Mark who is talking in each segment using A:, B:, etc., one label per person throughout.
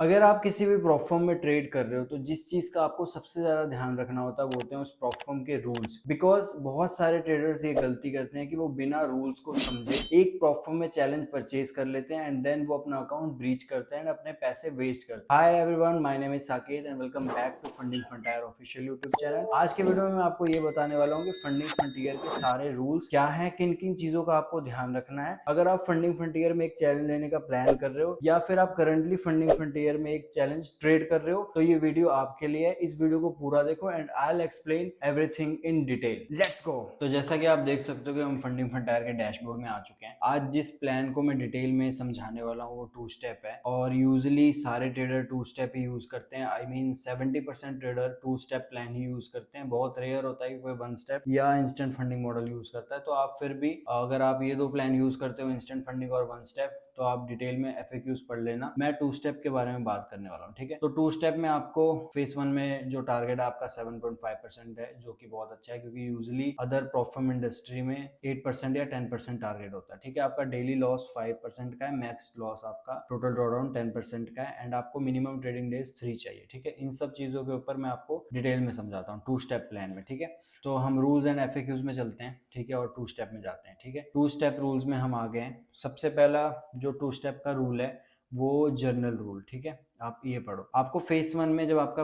A: अगर आप किसी भी प्रॉप फर्म में ट्रेड कर रहे हो तो जिस चीज का आपको सबसे ज्यादा ध्यान रखना होता है वो होते हैं उस प्रॉप फर्म के रूल्स। बिकॉज बहुत सारे ट्रेडर्स ये गलती करते हैं कि वो बिना रूल्स को समझे एक प्रॉप फर्म में चैलेंज परचेज कर लेते हैं एंड देन वो अपना अकाउंट ब्रीच करते हैं एंड अपने पैसे वेस्ट करते हैं। Hi everyone, my name is Saket and welcome back to funding frontier official YouTube channel. आज के वीडियो में मैं आपको ये बताने वाला हूँ कि फंडिंग फ्रंटियर के सारे रूल्स क्या हैं, किन किन चीजों का आपको ध्यान रखना है अगर आप फंडिंग फ्रंटियर में एक चैलेंज लेने का प्लान कर रहे हो या फिर आप करंटली फंडिंग फ्रंटियर में एक चैलेंज ट्रेड कर रहे हो। तो ये वीडियो आपके लिए है, इस वीडियो को पूरा देखो and I will explain everything in detail. Let's go. तो जैसा कि आप देख सकते हो कि हम फंडिंग फ्रंटियर के डैशबोर्ड में आ चुके हैं। आज जिस प्लान को मैं डिटेल में समझाने वाला हूँ वो 2 स्टेप है और यूजुअली सारे ट्रेडर 2 स्टेप ही यूज करते हैं। I mean 70% trader 2 step plan he use करते हैं। बहुत रेयर होता है कि कोई 1 स्टेप या इंस्टेंट फंडिंग मॉडल यूज करता है। तो आप फिर भी अगर आप ये 2 प्लान यूज करते हो, इंस्टेंट फंडिंग और 1 स्टेप, तो आप डिटेल में FAQs पढ़ लेना। मैं 2 स्टेप के बारे में बात करने वाला हूँ, ठीक है। तो 2 स्टेप में आपको फेस 1 में जो टारगेट है आपका 7.5% है, जो कि बहुत अच्छा है क्योंकि यूजुअली अदर प्रॉफर्म इंडस्ट्री में 8% या 10% टारगेट होता है, ठीक है। आपका डेली लॉस 5% का है, मैक्स लॉस आपका टोटल ड्रॉडाउन 10% का है एंड आपको मिनिमम ट्रेडिंग डेज 3 चाहिए, ठीक है। इन सब चीजों के ऊपर मैं आपको डिटेल में समझाता हूँ 2 स्टेप प्लान में, ठीक है। तो हम रूल्स एंड FAQs में चलते हैं, ठीक है, और 2 स्टेप में जाते हैं, ठीक है। 2 स्टेप रूल्स में हम आ गए हैं। सबसे पहला जो 2 स्टेप का रूल है वो जर्नल रूल, ठीक है। आप ये पढ़ो। आपको फेस 1 में जब आपका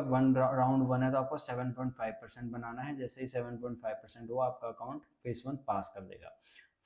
A: राउंड 1 है तो आपको 7.5% बनाना है। जैसे ही 7.5% हुआ आपका अकाउंट फेस 1 पास कर देगा।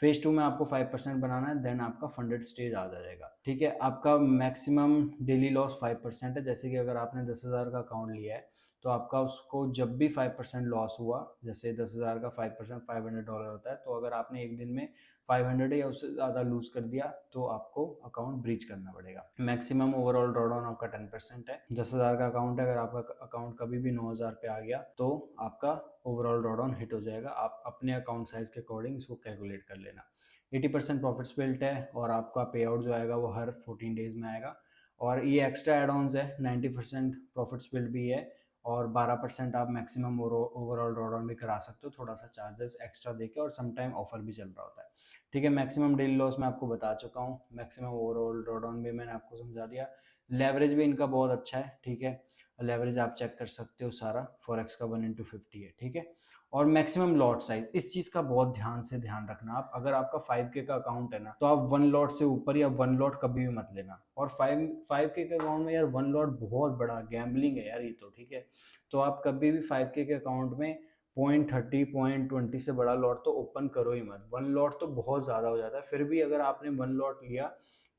A: फेज 2 में आपको 5% बनाना है, देन आपका फंडेड स्टेज आ जाएगा, ठीक है। आपका मैक्सिमम डेली लॉस 5% है। जैसे कि अगर आपने 10,000 का अकाउंट लिया है तो आपका उसको जब भी 5% लॉस हुआ, जैसे 10,000 का 5% $500 होता है, तो अगर आपने एक दिन में 500 या उससे ज़्यादा लूज कर दिया तो आपको अकाउंट ब्रीच करना पड़ेगा। मैक्सिमम ओवरऑल ड्रॉडाउन आपका 10% है। 10,000 का अकाउंट है, अगर आपका अकाउंट कभी भी 9,000 पे आ गया तो आपका ओवरऑल ड्रॉडाउन हिट हो जाएगा। आप अपने अकाउंट साइज के अकॉर्डिंग इसको कैलकुलेट कर लेना। 80% प्रॉफिट स्प्लिट है और आपका पे आउट जो आएगा वो हर 14 डेज में आएगा। और ये एक्स्ट्रा एड ऑन्स है, 90% प्रॉफिट स्प्लिट भी है और 12% आप मैक्सिमम ओवरऑल ड्रॉडाउन भी करा सकते हो, थोड़ा सा चार्जेस एक्स्ट्रा देके, और समटाइम ऑफर भी चल रहा होता है, ठीक है। मैक्सिमम डेली लॉस मैं आपको बता चुका हूँ, मैक्सिमम ओवरऑल ड्रॉडाउन भी मैंने आपको समझा दिया। लेवरेज भी इनका बहुत अच्छा है, ठीक है। लेवरेज आप चेक कर सकते हो, सारा फॉरेक्स का 1/50 है, ठीक है। और मैक्सिमम लॉट साइज, इस चीज का बहुत ध्यान रखना। आप अगर आपका 5K का अकाउंट है ना तो आप 1 लॉट से ऊपर या 1 लॉट कभी भी मत लेना। और 5K के अकाउंट में यार 1 लॉट बहुत बड़ा गैम्बलिंग है यार ये तो, ठीक है। तो आप कभी भी 5K के अकाउंट में 0.30 0.20 से बड़ा लॉट तो ओपन करो ही मत। 1 लॉट तो बहुत ज्यादा हो जाता है। फिर भी अगर आपने 1 लॉट लिया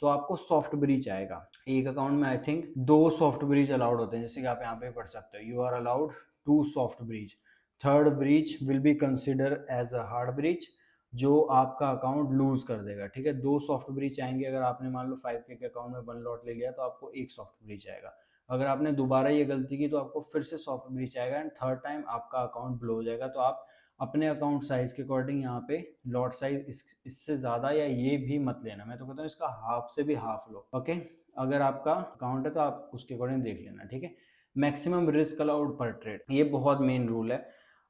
A: तो आपको सॉफ्ट ब्रीच आएगा। एक अकाउंट में I think 2 soft breach allowed होते हैं, जैसे कि आप यहाँ पे पढ़ सकते हो, you are allowed 2 soft breach. Third breach will be consider as a hard breach, जो आपका अकाउंट लूज कर देगा, ठीक है। 2 सॉफ्ट ब्रीच आएंगे। अगर आपने मान लो 5K के अकाउंट में 1 लॉट ले लिया तो आपको 1 सॉफ्ट ब्रीच आएगा। अगर आपने दोबारा ये गलती की तो आपको फिर से सॉफ्ट ब्रीच आएगा एंड थर्ड टाइम आपका अकाउंट ब्लो हो जाएगा। तो आप अपने अकाउंट साइज के अकॉर्डिंग यहाँ पे लॉट साइज इससे ज्यादा या ये भी मत लेना। मैं तो कहता हूँ इसका हाफ से भी हाफ लो, ओके। अगर आपका अकाउंट है तो आप उसके अकॉर्डिंग देख लेना, ठीक है। मैक्सिमम रिस्क अलाउड पर ट्रेड, ये बहुत मेन रूल है।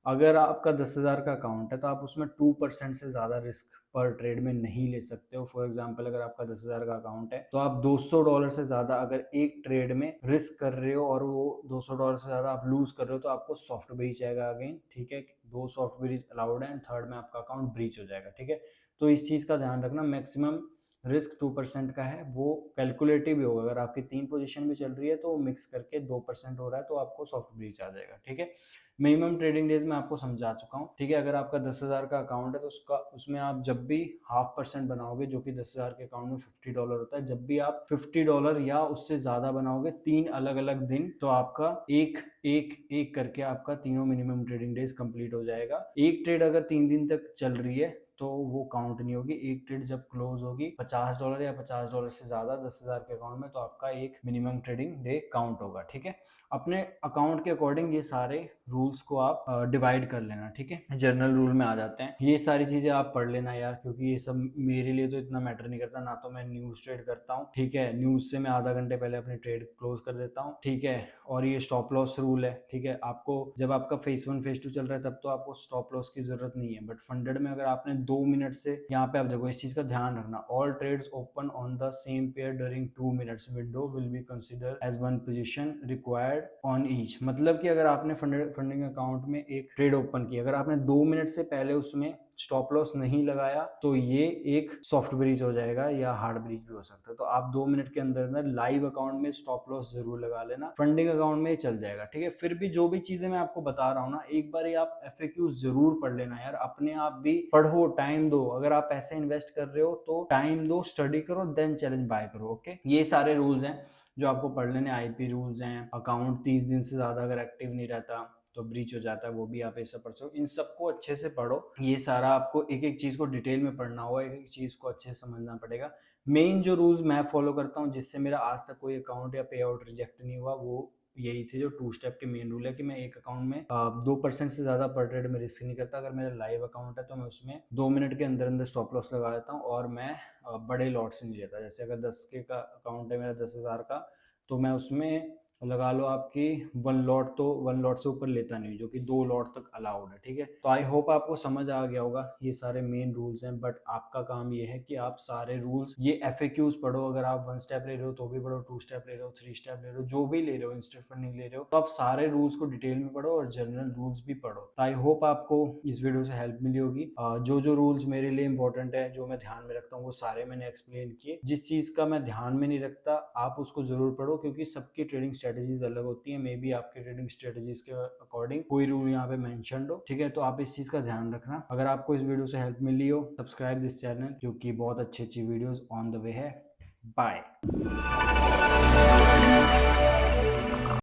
A: अगर आपका 10,000 का अकाउंट है तो आप उसमें 2% से ज्यादा रिस्क पर ट्रेड में नहीं ले सकते हो। फॉर एग्जांपल अगर आपका 10,000 का अकाउंट है तो आप $200 से ज्यादा अगर एक ट्रेड में रिस्क कर रहे हो और वो $200 से ज्यादा आप लूज कर रहे हो तो आपको सॉफ्ट ब्रीच आएगा अगेन, ठीक है। 2 सॉफ्ट ब्रीच अलाउड है एंड थर्ड में आपका अकाउंट ब्रीच हो जाएगा, ठीक है। तो इस चीज का ध्यान रखना। मैक्सिमम रिस्क 2% का है, वो कैलकुलेटिव ही होगा। अगर आपकी 3 पोजीशन भी चल रही है तो मिक्स करके 2% हो रहा है तो आपको सॉफ्ट ब्रीच आ जाएगा, ठीक है। मिनिमम ट्रेडिंग डेज में आपको समझा चुका हूँ, ठीक है। अगर आपका 10,000 का अकाउंट है तो उसमें आप जब भी ½ % बनाओगे, जो कि 10,000 के अकाउंट में $50 होता है, जब भी आप $50 या उससे ज्यादा बनाओगे 3 अलग अलग दिन, तो आपका एक एक एक करके आपका तीनों मिनिमम ट्रेडिंग डेज कंप्लीट हो जाएगा। एक ट्रेड अगर 3 दिन तक चल रही है तो वो काउंट नहीं होगी। एक ट्रेड जब क्लोज होगी $50 या $50 से ज्यादा 10,000 के अकाउंट में, तो आपका एक मिनिमम ट्रेडिंग डे काउंट होगा, ठीक है। अपने अकाउंट के अकॉर्डिंग ये सारे रूल रूल्स को आप डिवाइड कर लेना, ठीक है। जनरल रूल में आ जाते हैं, ये सारी चीजें आप पढ़ लेना यार, क्योंकि ये सब मेरे लिए तो इतना मैटर नहीं करता, ना तो मैं न्यूज ट्रेड करता हूँ, ठीक है। न्यूज से मैं आधा घंटे पहले अपनी ट्रेड क्लोज कर देता हूँ, ठीक है। और ये स्टॉप लॉस रूल है, ठीक है। आपको जब आपका फेज 1 फेज 2 चल रहा है तब तो आपको स्टॉप लॉस की जरूरत नहीं है, बट फंडेड में अगर आपने 2 मिनट से, यहाँ पे आप देखो इस चीज का ध्यान रखना, all trades open on the same pair during 2 minutes window will be consider as one position required on each. मतलब कि अगर आपने फंडिंग अकाउंट में एक ट्रेड ओपन की, अगर आपने 2 मिनट से पहले उसमें स्टॉप लॉस नहीं लगाया तो ये एक सॉफ्ट ब्रीच हो जाएगा या हार्ड ब्रीच भी हो सकता है। तो आप 2 मिनट के अंदर अंदर लाइव अकाउंट में स्टॉप लॉस जरूर लगा लेना, फंडिंग अकाउंट में चल जाएगा, ठीक है। फिर भी जो भी चीजें मैं आपको बता रहा हूँ ना, एक बार आप FAQ जरूर पढ़ लेना यार, अपने आप भी पढ़ो, टाइम दो। अगर आप पैसे इन्वेस्ट कर रहे हो तो टाइम दो, स्टडी करो, देन चैलेंज बाय करो, ओके। ये सारे रूल्स हैं जो आपको पढ़ लेने। IP रूल्स हैं, अकाउंट 30 दिन से ज्यादा अगर एक्टिव नहीं रहता तो ब्रीच हो जाता है, वो भी आप ऐसा पढ़ सकते हो। इन सबको अच्छे से पढ़ो, ये सारा आपको एक एक चीज को डिटेल में पढ़ना होगा, एक एक चीज को अच्छे से समझना पड़ेगा। मेन जो रूल्स मैं फॉलो करता हूँ जिससे मेरा आज तक कोई अकाउंट या पे आउट रिजेक्ट नहीं हुआ, वो यही थे जो 2 स्टेप के मेन रूल है कि मैं एक अकाउंट में 2% से ज्यादा पर ट्रेड में रिस्क नहीं करता। अगर मेरा लाइव अकाउंट है तो मैं उसमें 2 मिनट के अंदर अंदर स्टॉप लॉस लगा देता हूँ, और मैं बड़े लॉट से नहीं लेता। जैसे अगर 10 के का अकाउंट है मेरा, 10,000 का, तो मैं उसमें लगा लो आपकी 1 लॉट, तो 1 लॉट से ऊपर लेता नहीं, जो कि 2 लॉट तक अलाउड है, ठीक है। तो आई होप आपको समझ आ गया होगा, ये सारे मेन रूल्स हैं। बट आपका काम ये है कि आप सारे रूल्स, ये FAQs पढ़ो। अगर आप 1 स्टेप ले रहे हो तो भी पढ़ो, 2 स्टेप ले रहे हो, 3 स्टेप ले रहे हो, जो भी ले रहे हो, इंस्टेंट फंडिंग ले रहे हो, तो आप सारे रूल्स को डिटेल में पढ़ो और जनरल रूल्स भी पढ़ो। तो आई होप आपको इस वीडियो से हेल्प मिली होगी। जो जो रूल्स मेरे लिए इंपॉर्टेंट है, जो मैं ध्यान में रखता हूँ, वो सारे मैंने एक्सप्लेन किए। जिस चीज का मैं ध्यान में नहीं रखता, आप उसको जरूर पढ़ो, क्योंकि सबकी ट्रेडिंग स्ट्रेटेजीज अलग होती है। मे बी आपके ट्रेडिंग स्ट्रेटेजीज के अकॉर्डिंग कोई रूल यहाँ पे मेंशन हो, ठीक है। तो आप इस चीज का ध्यान रखना। अगर आपको इस वीडियो से हेल्प मिली हो, सब्सक्राइब दिस चैनल, क्योंकि बहुत अच्छी अच्छी वीडियोस ऑन द वे है। बाय।